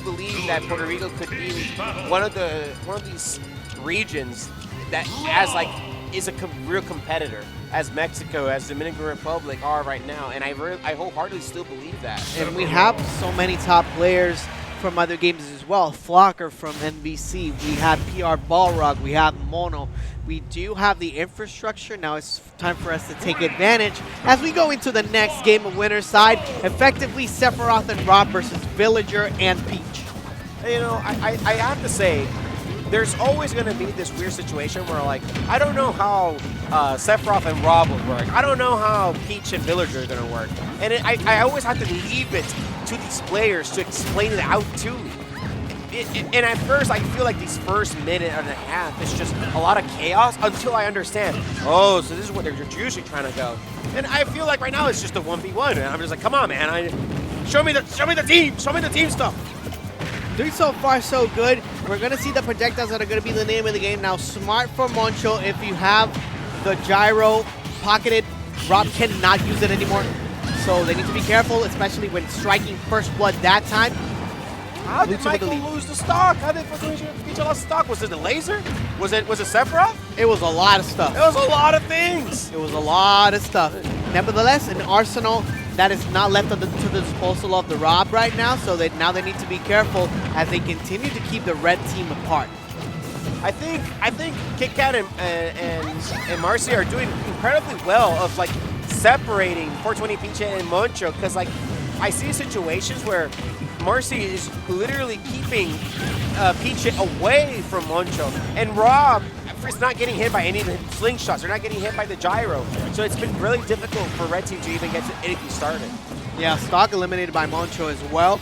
believe that Puerto Rico could be one of these regions that is a real competitor, as Mexico, as Dominican Republic are right now, and I wholeheartedly still believe that. And we have so many top players from other games as well. Flocker from NBC, we have PR Balrog, we have Mono. We do have the infrastructure. Now it's time for us to take advantage as we go into the next game of winner's side. Effectively, Sephiroth and Rob versus Villager and Peach. You know, I have to say, there's always going to be this weird situation where, like, I don't know how Sephiroth and Rob would work. I don't know how Peach and Villager are going to work. And I always have to leave it to these players to explain it out to me. And at first, I feel like these first minute and a half is just a lot of chaos until I understand, oh, so this is what they're usually trying to go. And I feel like right now it's just a 1v1, and I'm just like, come on, man, show me the team stuff. Doing so far so good. We're going to see the projectiles that are going to be the name of the game. Now, smart for Moncho, if you have the gyro pocketed, Rob cannot use it anymore. So they need to be careful, especially when striking first blood that time. How did Michael lose the stock? How did Peach lose the stock? Was it the laser? Was it Sephiroth? It was a lot of stuff. It was a lot of things. It was a lot of stuff. Nevertheless, an arsenal that is not left to the disposal of the Rob right now, so now they need to be careful as they continue to keep the red team apart. I think KitKat and Marcy are doing incredibly well of like separating 420PeachIt and Moncho, because like I see situations where Marcy is literally keeping PeachIt away from Moncho, and Rob is not getting hit by any of the slingshots. They're not getting hit by the gyro. So it's been really difficult for Red Team to even get anything started. Yeah, stock eliminated by Moncho as well.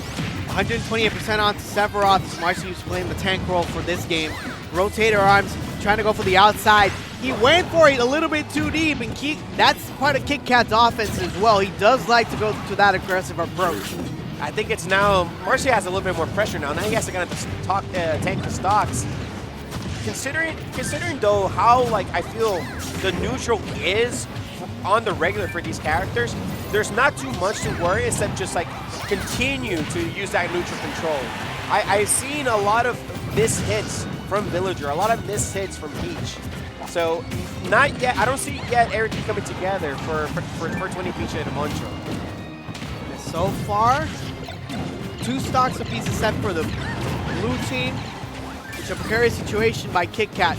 128% on to Sephiroth. Marcy was playing the tank role for this game. Rotator arms, trying to go for the outside. He went for it a little bit too deep, and that's part of KitKat's offense as well. He does like to go to that aggressive approach. I think it's now, Marcy has a little bit more pressure now. Now he has to kind of tank the stocks. Considering though how like I feel the neutral is on the regular for these characters, there's not too much to worry except just like continue to use that neutral control. I've seen a lot of mishits from Villager, a lot of mishits from Peach. So not yet. I don't see yet everything coming together for 420PeachIt and Moncho. So far, 2 stocks apiece is set for the blue team. It's a precarious situation by KitKat.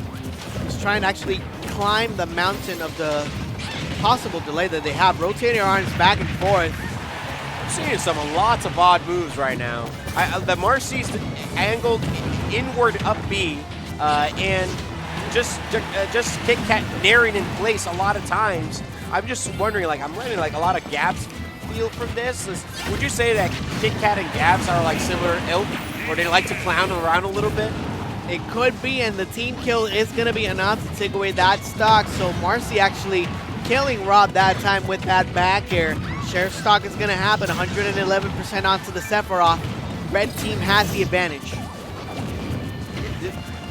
He's trying to actually climb the mountain of the possible delay that they have. Rotating arms back and forth. I'm seeing lots of odd moves right now. The Marcy's angled inward up B, and just KitKat narrowing in place a lot of times. I'm just wondering, like, I'm letting like a lot of gaps feel from this. Would you say that KitKat and Gabs are like similar ilk, or they like to clown around a little bit? It could be, and the team kill is going to be enough to take away that stock. So Marcy actually killing Rob that time with that back air. Sheriff stock is going to happen, 111% onto the Sephiroth. Red team has the advantage.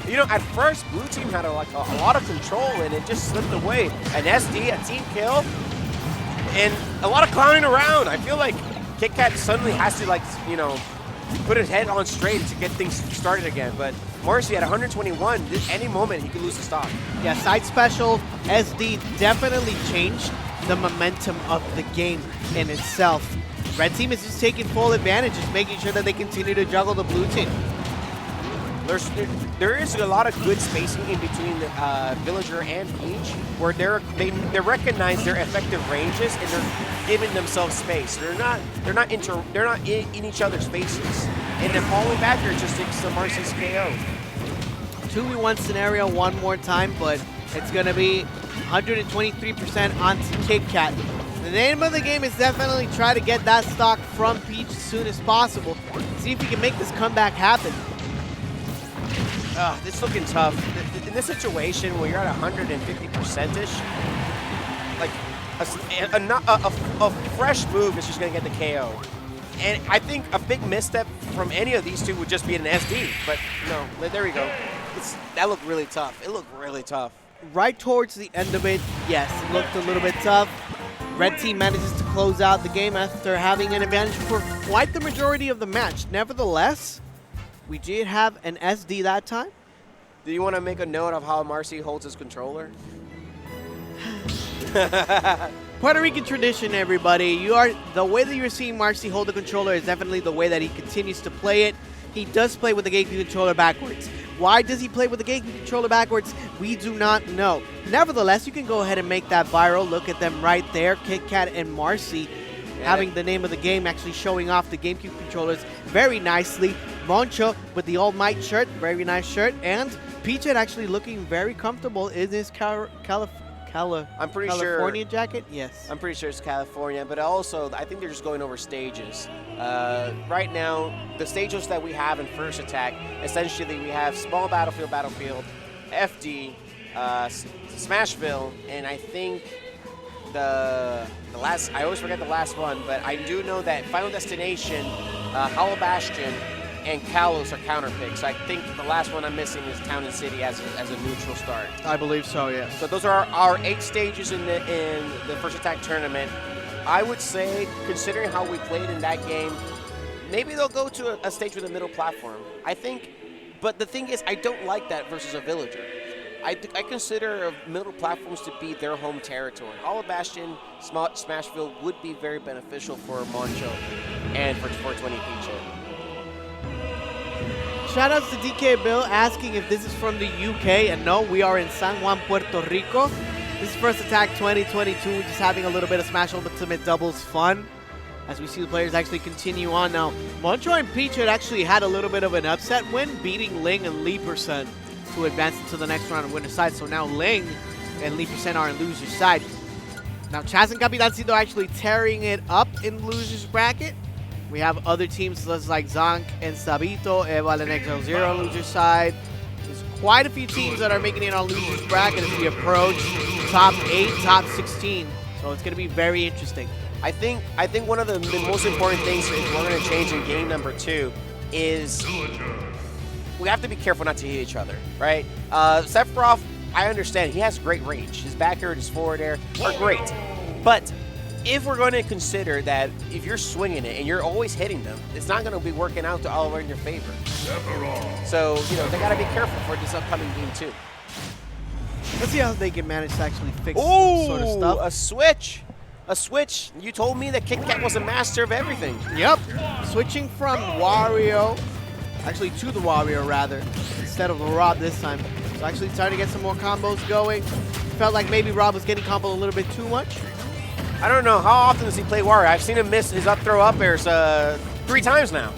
You know, at first, blue team had a lot of control, and it just slipped away. An SD, a team kill, and a lot of clowning around. I feel like KitKat suddenly has to, like, you know, put his head on straight to get things started again. But Marcy at 121, any moment he could lose the stock. Yeah, side special SD definitely changed the momentum of the game in itself. Red team is just taking full advantage, just making sure that they continue to juggle the blue team. There is a lot of good spacing in between Villager and Peach, where they recognize their effective ranges and they're giving themselves space. They're not in each other's spaces, and then falling back here just takes the Marcy's KO. 2v1 scenario one more time, but it's gonna be 123% onto KitKat. The name of the game is definitely try to get that stock from Peach as soon as possible. See if he can make this comeback happen. This is looking tough. In this situation where you're at 150%ish, like a fresh move is just going to get the KO. And I think a big misstep from any of these two would just be an SD. But no, there we go. That looked really tough. It looked really tough. Right towards the end of it, yes, it looked a little bit tough. Red team manages to close out the game after having an advantage for quite the majority of the match. Nevertheless, We did have an SD that time. Do you want to make a note of how Marcy holds his controller? Puerto Rican tradition, everybody. The way that you're seeing Marcy hold the controller is definitely the way that he continues to play it. He does play with the GameCube controller backwards. Why does he play with the GameCube controller backwards? We do not know. Nevertheless, you can go ahead and make that viral. Look at them right there, KitKat and Marcy, having the name of the game actually showing off the GameCube controllers very nicely. Moncho with the All Might shirt, very nice shirt, and PeachIt actually looking very comfortable in his California jacket? Yes. I'm pretty sure it's California, but also I think they're just going over stages. Right now, the stages that we have in First Attack, essentially we have Small Battlefield, FD, Smashville, and I think the last, I always forget the last one, but I do know that Final Destination, Hollow Bastion, and Kalos are counter picks. I think the last one I'm missing is Town and City as a neutral start. I believe so, yes. So those are our 8 stages in the First Attack tournament. I would say, considering how we played in that game, maybe they'll go to a stage with a middle platform. I think, but the thing is, I don't like that versus a villager. I consider middle platforms to be their home territory. Hollow Bastion, Smashville would be very beneficial for Moncho and for 420PeachIt. Shoutouts to DK Bill asking if this is from the UK, and no, we are in San Juan, Puerto Rico. This is First Attack 2022, just having a little bit of Smash Ultimate Doubles fun as we see the players actually continue on now. Moncho and PeachIt actually had a little bit of an upset win, beating Ling and Lee% to advance into the next round of winner's side. So now Ling and Lee% are in loser's side. Now Chaz and Capitancito actually tearing it up in loser's bracket. We have other teams like Zonk and Sabito, Eval and XL0 on loser's side. There's quite a few teams that are making it on loser's bracket as we approach top 8, top 16. So it's going to be very interesting. I think one of the most important things if we're going to change in game number 2 is we have to be careful not to hit each other, right? Sephiroth, I understand, he has great range. His back air, his forward air are great. But if we're going to consider that if you're swinging it and you're always hitting them, it's not going to be working out to all in your favor. So, you know, they got to be careful for this upcoming game too. Let's see how they can manage to actually fix some sort of stuff. A switch. A switch. You told me that KitKat was a master of everything. Yep. Switching from Wario, actually to the Wario rather, instead of the Rob this time. So actually starting to get some more combos going. Felt like maybe Rob was getting comboed a little bit too much. I don't know. How often does he play Wario? I've seen him miss his up throw up airs 3 times now.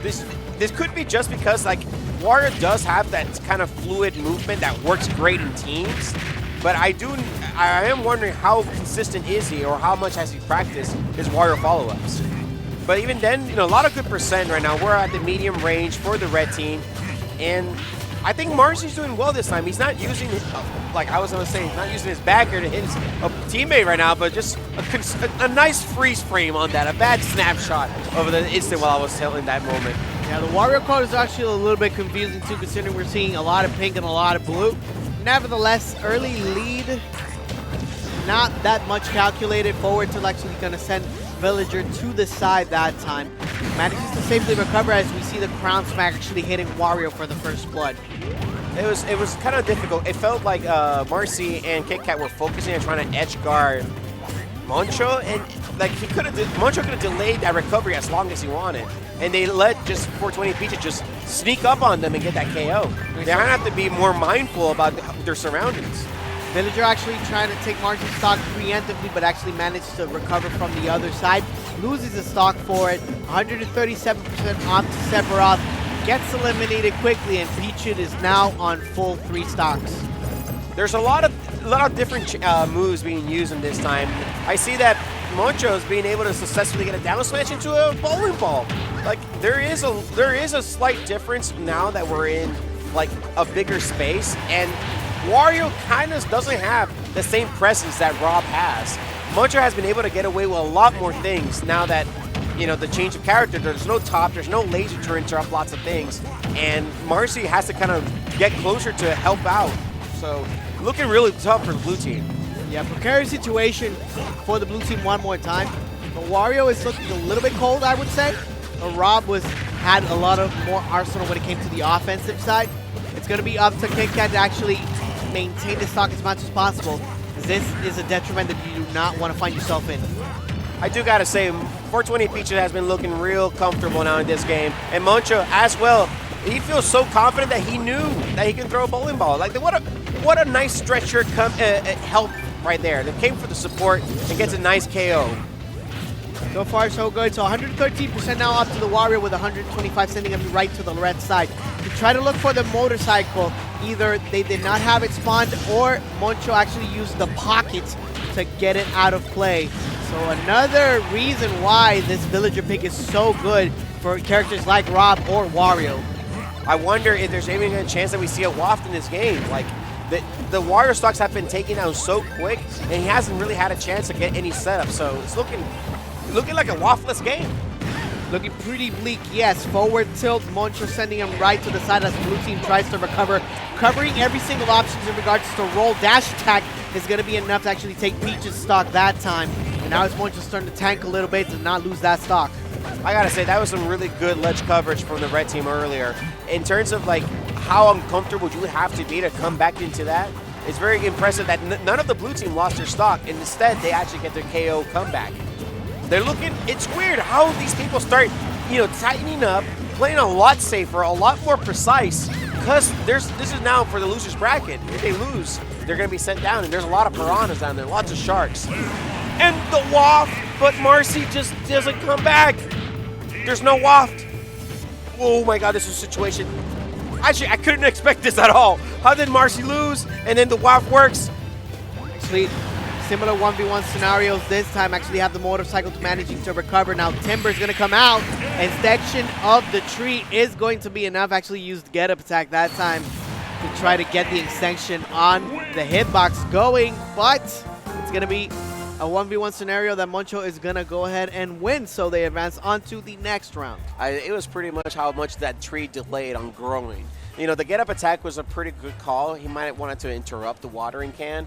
This could be just because like Wario does have that kind of fluid movement that works great in teams. But I am wondering how consistent is he, or how much has he practiced his Wario follow-ups. But even then, you know, a lot of good percent right now. We're at the medium range for the red team, and I think Marcy's doing well this time. He's not using, like I was going to say, he's not using his backer to hit his teammate right now, but just a nice freeze frame on that, a bad snapshot over the instant while I was telling that moment. Yeah, the Wario card is actually a little bit confusing too, considering we're seeing a lot of pink and a lot of blue. Nevertheless, early lead, not that much calculated. Forward to actually going to send Villager to the side that time. Manages to safely recover as we see the crown smack actually hitting Wario for the first blood. It was kind of difficult. It felt like Marcy and KitKat were focusing on trying to edge guard Moncho, and like Moncho could have delayed that recovery as long as he wanted, and they let just 420PeachIt just sneak up on them and get that KO. They're gonna have to be more mindful about their surroundings. Villager actually trying to take Marcy's stock preemptively, but actually managed to recover from the other side. Loses the stock for it. 137% off to Sephiroth. Gets eliminated quickly, and PeachIt is now on full 3 stocks. There's a lot of different moves being used in this time. I see that Moncho is being able to successfully get a down smash into a bowling ball. Like there is a slight difference now that we're in like a bigger space, and Wario kind of doesn't have the same presence that Rob has. Moncho has been able to get away with a lot more things now that, you know, the change of character. There's no top, there's no laser to interrupt lots of things, and Marcy has to kind of get closer to help out. So looking really tough for the blue team. Yeah, precarious situation for the blue team one more time. But Wario is looking a little bit cold, I would say. But Rob was had a lot of more arsenal when it came to the offensive side. It's going to be up to KitKat to actually maintain the stock as much as possible. This is a detriment that you do not want to find yourself in. I do got to say, 420PeachIt has been looking real comfortable now in this game. And Moncho as well. He feels so confident that he knew that he can throw a bowling ball. Like, what a nice stretcher help right there. They came for the support and gets a nice KO. So far, so good. So 113% now up to the Warrior with 125, sending him right to the red side. To try to look for the motorcycle, either they did not have it spawned or Moncho actually used the pocket to get it out of play. So another reason why this villager pick is so good for characters like Rob or Wario. I wonder if there's even a chance that we see a waft in this game. Like, the Wario stocks have been taken down so quick, and he hasn't really had a chance to get any setup. So it's looking like a waftless game. Looking pretty bleak, yes. Forward tilt, Moncho sending him right to the side as the blue team tries to recover. Covering every single option in regards to roll dash attack is going to be enough to actually take Peach's stock that time. And now it's Moncho starting to tank a little bit to not lose that stock. I gotta say, that was some really good ledge coverage from the red team earlier. In terms of like how uncomfortable you would have to be to come back into that, it's very impressive that none of the blue team lost their stock, and instead they actually get their KO comeback. They're looking, it's weird how these people start, tightening up, playing a lot safer, a lot more precise, because this is now for the loser's bracket. If they lose, they're gonna be sent down, and there's a lot of piranhas down there, lots of sharks. And the waft, but Marcy just doesn't come back. There's no waft. Oh my God, this is a situation. Actually, I couldn't expect this at all. How did Marcy lose? And then the waft works. Actually, similar 1v1 scenarios this time. Actually have the motorcycle to managing to recover. Now Timber's going to come out. And section of the tree is going to be enough. Actually used get up attack that time to try to get the extension on the hitbox going. But it's going to be a 1v1 scenario that Moncho is going to go ahead and win, so they advance on to the next round. It was pretty much how much that tree delayed on growing. The get-up attack was a pretty good call. He might have wanted to interrupt the watering can,